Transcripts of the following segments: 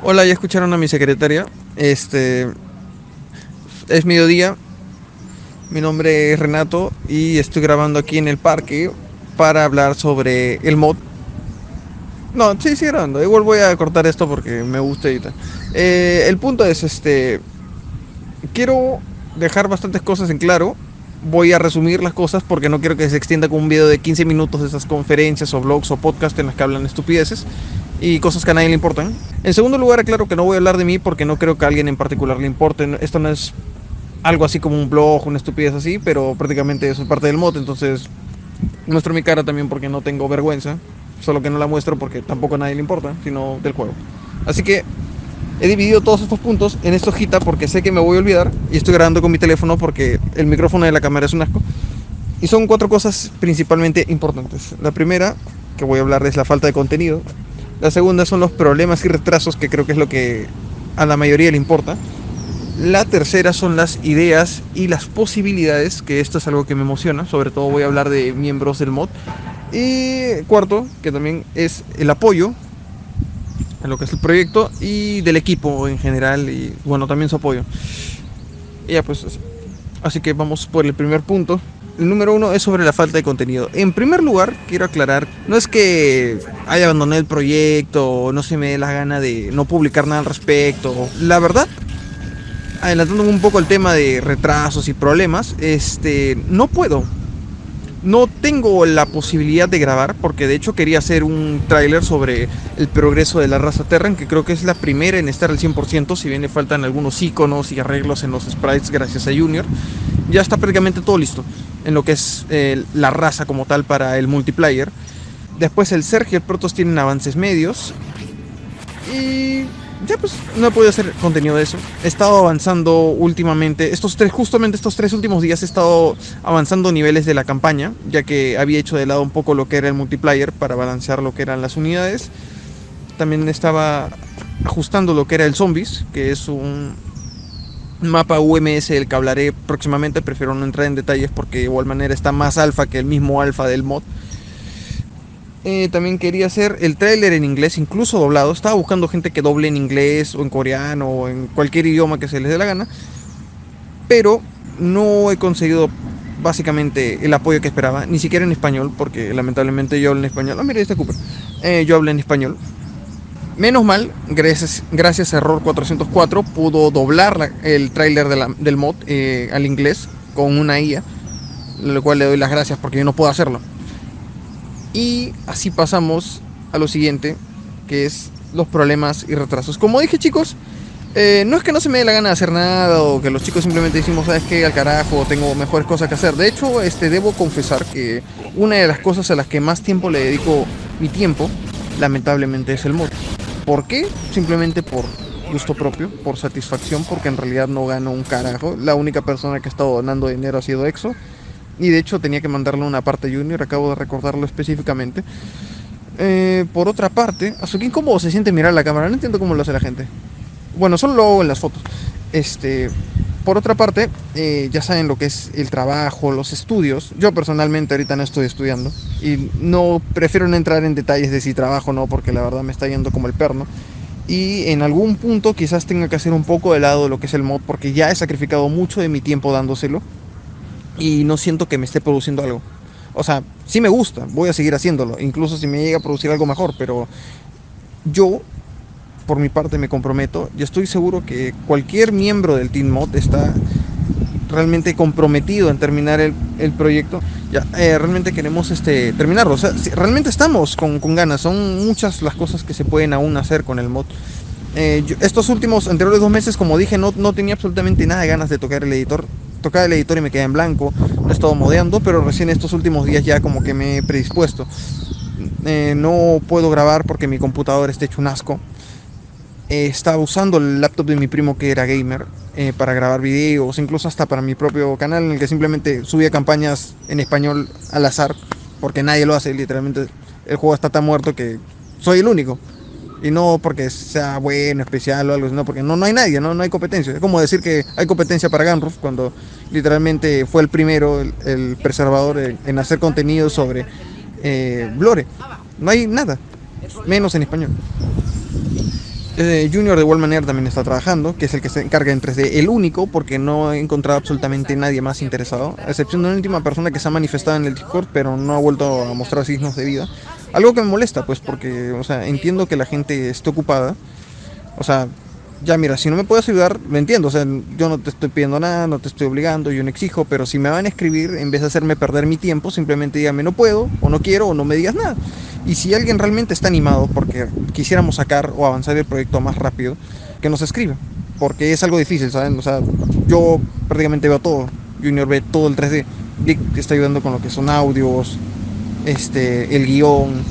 Hola, ya escucharon a mi secretaria. Es mediodía. Mi nombre es Renato y estoy grabando aquí en el parque para hablar sobre el mod. No, sí, sigue grabando. Igual voy a cortar esto porque me gusta y tal. El punto es, quiero dejar bastantes cosas en claro. Voy a resumir las cosas porque no quiero que se extienda con un video de 15 minutos de esas conferencias o blogs o podcasts en las que hablan estupideces y cosas que a nadie le importan. En segundo lugar, aclaro que no voy a hablar de mí porque no creo que a alguien en particular le importe. Esto no es algo así como un blog, una estupidez así, pero prácticamente eso es parte del mod, entonces muestro mi cara también porque no tengo vergüenza, solo que no la muestro porque tampoco a nadie le importa, sino del juego. Así que he dividido todos estos puntos en esta hojita porque sé que me voy a olvidar y estoy grabando con mi teléfono porque el micrófono de la cámara es un asco. Y son cuatro cosas principalmente importantes. La primera que voy a hablar es la falta de contenido. La segunda son los problemas y retrasos, que creo que es lo que a la mayoría le importa. La tercera son las ideas y las posibilidades, que esto es algo que me emociona. Sobre todo voy a hablar de miembros del mod. Y cuarto, que también es el apoyo en lo que es el proyecto y del equipo en general. Y bueno, también su apoyo. Y ya pues, así que vamos por el primer punto. El número uno es sobre la falta de contenido. En primer lugar, quiero aclarar, no es que haya abandonado el proyecto o no se me dé la gana de no publicar nada al respecto. La verdad, adelantando un poco el tema de retrasos y problemas, no puedo. No tengo la posibilidad de grabar porque de hecho quería hacer un tráiler sobre el progreso de la raza Terran, que creo que es la primera en estar al 100%, si bien le faltan algunos iconos y arreglos en los sprites gracias a Junior. Ya está prácticamente todo listo en lo que es la raza como tal para el multiplayer. Después el Zerg y el Protoss tienen avances medios. Y ya pues no he podido hacer contenido de eso. He estado avanzando últimamente, justamente estos 3 últimos días he estado avanzando niveles de la campaña, ya que había hecho de lado un poco lo que era el multiplayer para balancear lo que eran las unidades. También estaba ajustando lo que era el Zombies, que es un mapa UMS del que hablaré próximamente. Prefiero no entrar en detalles porque de igual manera está más alfa que el mismo alfa del mod. También quería hacer el tráiler en inglés, incluso doblado. Estaba buscando gente que doble en inglés o en coreano o en cualquier idioma que se les dé la gana, pero no he conseguido básicamente el apoyo que esperaba, ni siquiera en español, porque lamentablemente yo hablo en español. Ah, mira, este Cooper. Yo hablo en español. Menos mal, gracias a Error 404 pudo doblar el tráiler del mod al inglés con una IA, lo cual le doy las gracias porque yo no puedo hacerlo. Y así pasamos a lo siguiente, que es los problemas y retrasos. Como dije, chicos, no es que no se me dé la gana de hacer nada o que los chicos simplemente decimos, ¿sabes qué? Al carajo, tengo mejores cosas que hacer. De hecho, debo confesar que una de las cosas a las que más tiempo le dedico mi tiempo, lamentablemente, es el mod. ¿Por qué? Simplemente por gusto propio, por satisfacción, porque en realidad no gano un carajo. La única persona que ha estado donando dinero ha sido Exo. Y de hecho tenía que mandarle una parte a Junior, acabo de recordarlo específicamente. Por otra parte, Azuki, ¿cómo se siente mirar la cámara? No entiendo cómo lo hace la gente. Bueno, solo lo hago en las fotos. Por otra parte, ya saben lo que es el trabajo, los estudios. Yo personalmente ahorita no estoy estudiando y no prefiero no entrar en detalles de si trabajo o no, porque la verdad me está yendo como el perno. Y en algún punto quizás tenga que hacer un poco de lado de lo que es el mod, porque ya he sacrificado mucho de mi tiempo dándoselo y no siento que me esté produciendo algo. O sea, sí me gusta, voy a seguir haciéndolo, incluso si me llega a producir algo mejor, pero yo, por mi parte, me comprometo. Yo estoy seguro que cualquier miembro del Team Mod está realmente comprometido en terminar el proyecto. Ya, realmente queremos terminarlo. O sea, realmente estamos con ganas. Son muchas las cosas que se pueden aún hacer con el mod. Estos últimos anteriores 2 meses, como dije, no tenía absolutamente nada de ganas de tocar el editor. Tocaba el editor y me quedé en blanco. No he estado modeando, pero recién estos últimos días ya como que me he predispuesto. No puedo grabar porque mi computador está hecho un asco. Estaba usando el laptop de mi primo que era gamer para grabar videos, incluso hasta para mi propio canal en el que simplemente subía campañas en español al azar, porque nadie lo hace. Literalmente el juego está tan muerto que soy el único. Y no porque sea bueno, especial o algo, sino porque no hay nadie, no hay competencia. Es como decir que hay competencia para Gunroof cuando literalmente fue el primero, el preservador en hacer contenido sobre Blore. No hay nada, menos en español. Junior de igual manera también está trabajando, que es el que se encarga en 3D, el único, porque no he encontrado absolutamente nadie más interesado, a excepción de una última persona que se ha manifestado en el Discord, pero no ha vuelto a mostrar signos de vida. Algo que me molesta, pues, porque, o sea, entiendo que la gente esté ocupada. O sea, ya mira, si no me puedes ayudar, lo entiendo. O sea, yo no te estoy pidiendo nada, no te estoy obligando, yo no exijo, pero si me van a escribir, en vez de hacerme perder mi tiempo, simplemente dígame no puedo, o no quiero, o no me digas nada. Y si alguien realmente está animado porque quisiéramos sacar o avanzar el proyecto más rápido, que nos escriba. Porque es algo difícil, ¿saben? O sea, yo prácticamente veo todo. Junior ve todo el 3D. Vic está ayudando con lo que son audios, el guión.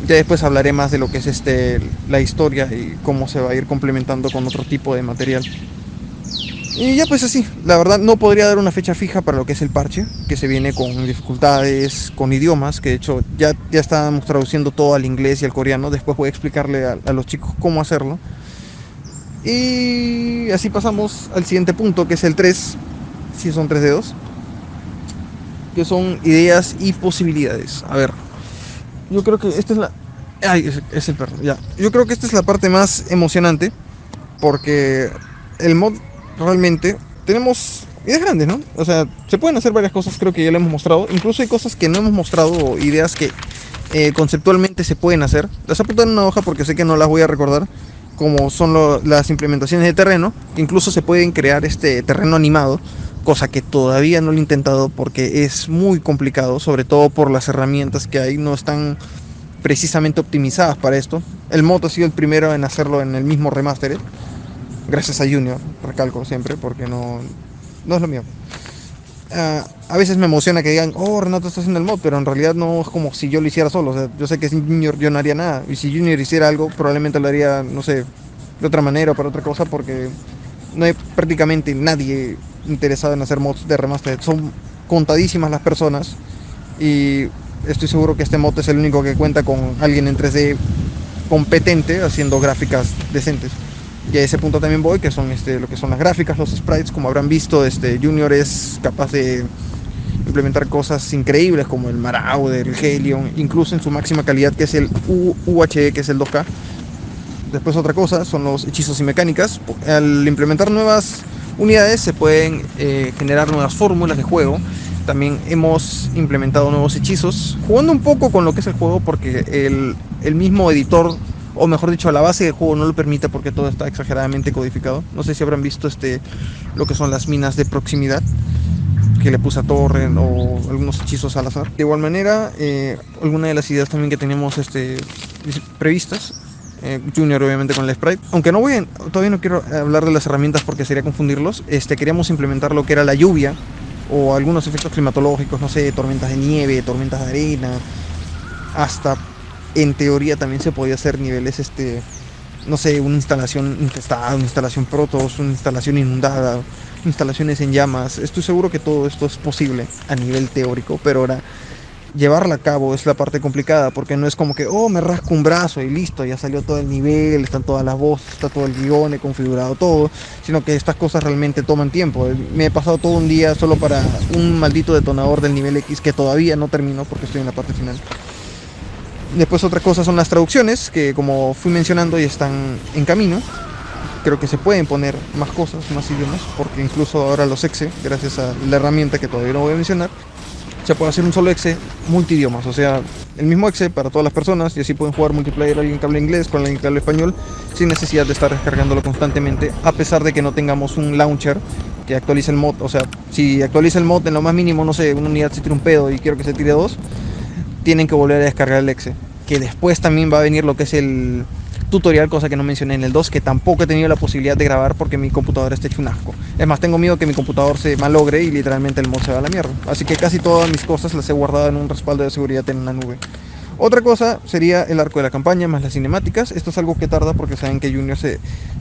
Ya después hablaré más de lo que es la historia y cómo se va a ir complementando con otro tipo de material. Y ya pues así, la verdad no podría dar una fecha fija para lo que es el parche, que se viene con dificultades, con idiomas, que de hecho ya estamos traduciendo todo al inglés y al coreano, después voy a explicarle a los chicos cómo hacerlo. Y así pasamos al siguiente punto, que es el 3, si son 3 dedos, que son ideas y posibilidades. A ver, yo creo que esta es la... Ay, es el perro, ya. Yo creo que esta es la parte más emocionante, porque el mod realmente tenemos ideas grandes, ¿no? O sea, se pueden hacer varias cosas, creo que ya lo hemos mostrado. Incluso hay cosas que no hemos mostrado, ideas que conceptualmente se pueden hacer. Las apunto en una hoja porque sé que no las voy a recordar, como son las implementaciones de terreno. Incluso se pueden crear este terreno animado, cosa que todavía no lo he intentado porque es muy complicado, sobre todo por las herramientas que hay, no están precisamente optimizadas para esto. El mod ha sido el primero en hacerlo en el mismo remaster, gracias a Junior, recalco siempre, porque no es lo mío. A veces me emociona que digan, oh, Renato está haciendo el mod, pero en realidad no es como si yo lo hiciera solo. O sea, yo sé que sin Junior yo no haría nada, y si Junior hiciera algo, probablemente lo haría, no sé, de otra manera o para otra cosa, porque no hay prácticamente nadie interesado en hacer mods de remaster. Son contadísimas las personas, y estoy seguro que este mod es el único que cuenta con alguien en 3D competente haciendo gráficas decentes. Y a ese punto también voy, que son lo que son las gráficas, los sprites. Como habrán visto, Junior es capaz de implementar cosas increíbles como el Marauder, el Helion, incluso en su máxima calidad, que es el UHD, que es el 2K. Después otra cosa son los hechizos y mecánicas. Al implementar nuevas unidades se pueden generar nuevas fórmulas de juego. También hemos implementado nuevos hechizos, jugando un poco con lo que es el juego, porque el mismo editor, o mejor dicho, la base del juego no lo permite porque todo está exageradamente codificado. No sé si habrán visto lo que son las minas de proximidad que le puse a Torren, o algunos hechizos al azar. De igual manera, alguna de las ideas también que tenemos previstas, Junior obviamente con el sprite, aunque todavía no quiero hablar de las herramientas porque sería confundirlos. Queríamos implementar lo que era la lluvia o algunos efectos climatológicos, no sé, tormentas de nieve, tormentas de arena, hasta en teoría también se podía hacer niveles, no sé, una instalación infestada, una instalación protos, una instalación inundada, instalaciones en llamas. Estoy seguro que todo esto es posible a nivel teórico, pero ahora llevarla a cabo es la parte complicada, porque no es como que, oh, me rasco un brazo y listo, ya salió todo el nivel, están todas las voces, está todo el guión, he configurado todo, sino que estas cosas realmente toman tiempo. Me he pasado todo un día solo para un maldito detonador del nivel X que todavía no terminó porque estoy en la parte final. Después otra cosa son las traducciones, que como fui mencionando ya están en camino. Creo que se pueden poner más cosas, más idiomas, porque incluso ahora los exe, gracias a la herramienta que todavía no voy a mencionar, se puede hacer un solo exe multidiomas, o sea, el mismo exe para todas las personas, y así pueden jugar multiplayer alguien que habla inglés con alguien que habla español, sin necesidad de estar descargándolo constantemente, a pesar de que no tengamos un launcher que actualice el mod. O sea, si actualiza el mod en lo más mínimo, no sé, una unidad se tira un pedo y quiero que se tire dos, tienen que volver a descargar el exe, que después también va a venir lo que es el tutorial, cosa que no mencioné en el 2, que tampoco he tenido la posibilidad de grabar porque mi computador está hecho un asco. Es más, tengo miedo que mi computador se malogre y literalmente el mod se va a la mierda. Así que casi todas mis cosas las he guardado en un respaldo de seguridad en una nube. Otra cosa sería el arco de la campaña más las cinemáticas. Esto es algo que tarda porque saben que Junior es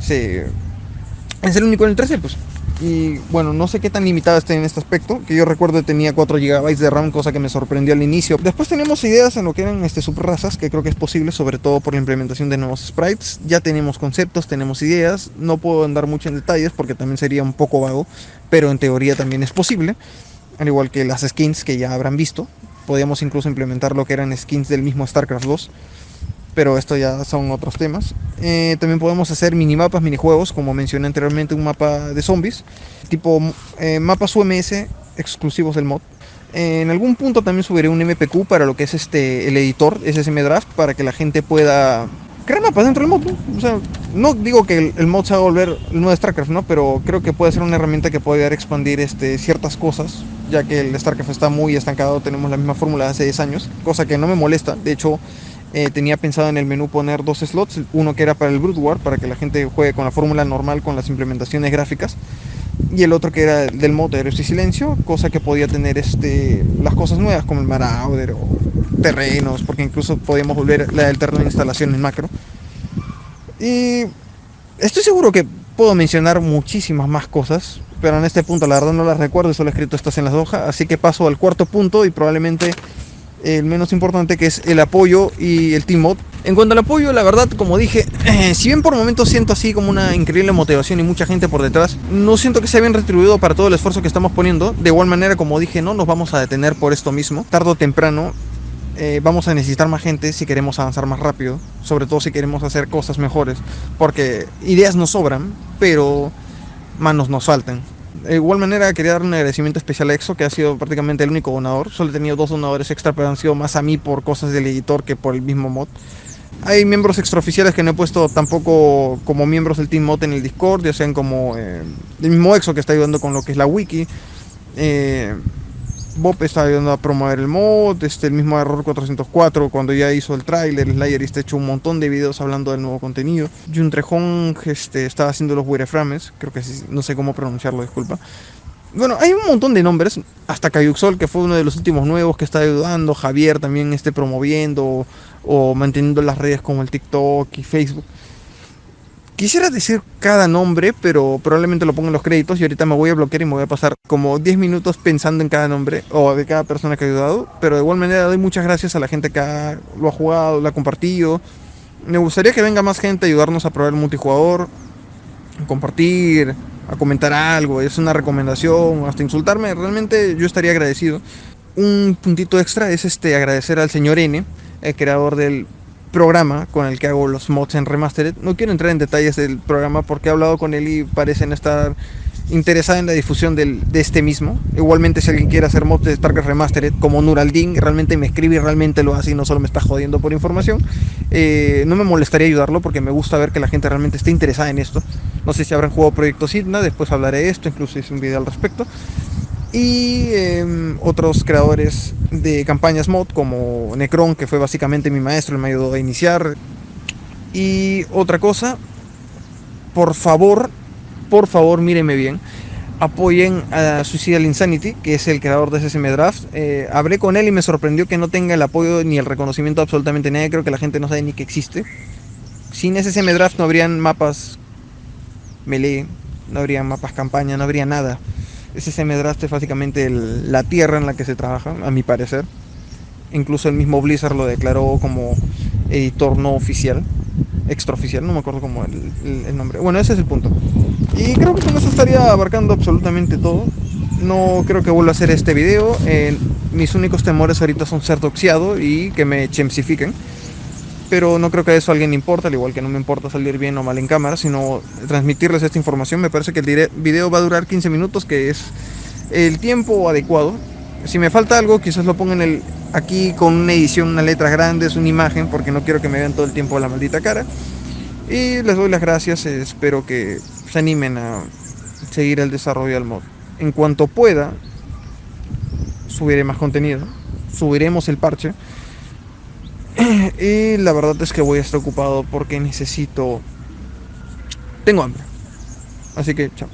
el único en el 13, pues. Y bueno, no sé qué tan limitada esté en este aspecto, que yo recuerdo tenía 4 GB de RAM, cosa que me sorprendió al inicio. Después teníamos ideas en lo que eran subrazas, que creo que es posible, sobre todo por la implementación de nuevos sprites. Ya tenemos conceptos, tenemos ideas, no puedo andar mucho en detalles porque también sería un poco vago, pero en teoría también es posible, al igual que las skins que ya habrán visto. Podríamos incluso implementar lo que eran skins del mismo StarCraft 2. pero esto ya son otros temas. También podemos hacer minimapas, minijuegos, como mencioné anteriormente, un mapa de zombies, tipo mapas UMS exclusivos del mod. En algún punto también subiré un MPQ para lo que es el editor SSM Draft, para que la gente pueda crear mapas dentro del mod, ¿no? O sea, no digo que el mod se va a volver el nuevo StarCraft, ¿no? Pero creo que puede ser una herramienta que puede ayudar a expandir ciertas cosas, ya que el StarCraft está muy estancado, tenemos la misma fórmula de hace 10 años, cosa que no me molesta. De hecho, tenía pensado en el menú poner dos slots, uno que era para el Brood War, para que la gente juegue con la fórmula normal, con las implementaciones gráficas, y el otro que era del mod de Héroes y Silencio, cosa que podía tener las cosas nuevas como el Marauder o terrenos, porque incluso podíamos volver la del terreno de instalación en macro. Y estoy seguro que puedo mencionar muchísimas más cosas, pero en este punto la verdad no las recuerdo, solo he escrito estas en las hojas, así que paso al cuarto punto y probablemente el menos importante, que es el apoyo y el team mod. En cuanto al apoyo, la verdad, como dije, si bien por momentos siento así como una increíble motivación y mucha gente por detrás, no siento que sea bien retribuido para todo el esfuerzo que estamos poniendo. De igual manera, como dije, no nos vamos a detener por esto mismo. Tarde o temprano vamos a necesitar más gente si queremos avanzar más rápido, sobre todo si queremos hacer cosas mejores, porque ideas nos sobran, pero manos nos faltan. De igual manera quería dar un agradecimiento especial a Exo, que ha sido prácticamente el único donador. Solo he tenido 2 donadores extra, pero han sido más a mí por cosas del editor que por el mismo mod. Hay miembros extraoficiales que no he puesto tampoco como miembros del Team Mod en el Discord, ya sean como el mismo Exo, que está ayudando con lo que es la wiki. Bob está ayudando a promover el mod, el mismo Error 404 cuando ya hizo el tráiler, Slayer está hecho un montón de videos hablando del nuevo contenido. Jun Trejón estaba haciendo los wireframes, creo que sí, no sé cómo pronunciarlo, disculpa. Bueno, hay un montón de nombres, hasta Cayuxol, que fue uno de los últimos nuevos que está ayudando, Javier también promoviendo o manteniendo las redes como el TikTok y Facebook. Quisiera decir cada nombre, pero probablemente lo ponga en los créditos y ahorita me voy a bloquear y me voy a pasar como 10 minutos pensando en cada nombre o de cada persona que ha ayudado. Pero de igual manera doy muchas gracias a la gente que lo ha jugado, lo ha compartido. Me gustaría que venga más gente a ayudarnos a probar el multijugador, a compartir, a comentar algo, es una recomendación, hasta insultarme, realmente yo estaría agradecido. Un puntito extra es agradecer al señor N, el creador del programa con el que hago los mods en Remastered. No quiero entrar en detalles del programa porque he hablado con él y parecen estar interesada en la difusión de este mismo. Igualmente, si alguien quiere hacer mods de StarCraft Remastered como Nuraldin, realmente me escribe y realmente lo hace y no solo me está jodiendo por información, no me molestaría ayudarlo porque me gusta ver que la gente realmente esté interesada en esto. No sé si habrán jugado Proyecto Sidna, después hablaré de esto, incluso hice un video al respecto. Y otros creadores de campañas mod como Necron, que fue básicamente mi maestro, él me ayudó a iniciar. Y otra cosa, por favor, mírenme bien, apoyen a Suicidal Insanity, que es el creador de SSM Draft. Hablé con él y me sorprendió que no tenga el apoyo ni el reconocimiento de absolutamente nadie. Creo que la gente no sabe ni que existe. Sin SSM Draft no habrían mapas melee, no habría mapas campaña, no habría nada. SSM Draft es básicamente la tierra en la que se trabaja, a mi parecer. Incluso el mismo Blizzard lo declaró como editor no oficial, extraoficial, no me acuerdo cómo el nombre. Bueno, ese es el punto. Y creo que con eso estaría abarcando absolutamente todo. No creo que vuelva a hacer este video. Mis únicos temores ahorita son ser doxeado y que me chemsifiquen. Pero no creo que a eso a alguien le importa, al igual que no me importa salir bien o mal en cámara, sino transmitirles esta información. Me parece que el video va a durar 15 minutos, que es el tiempo adecuado. Si me falta algo, quizás lo ponga aquí con una edición, unas letras grandes, una imagen, porque no quiero que me vean todo el tiempo la maldita cara. Y les doy las gracias, espero que se animen a seguir el desarrollo del mod. En cuanto pueda, subiré más contenido, subiremos el parche. Y la verdad es que voy a estar ocupado porque tengo hambre. Así que chao.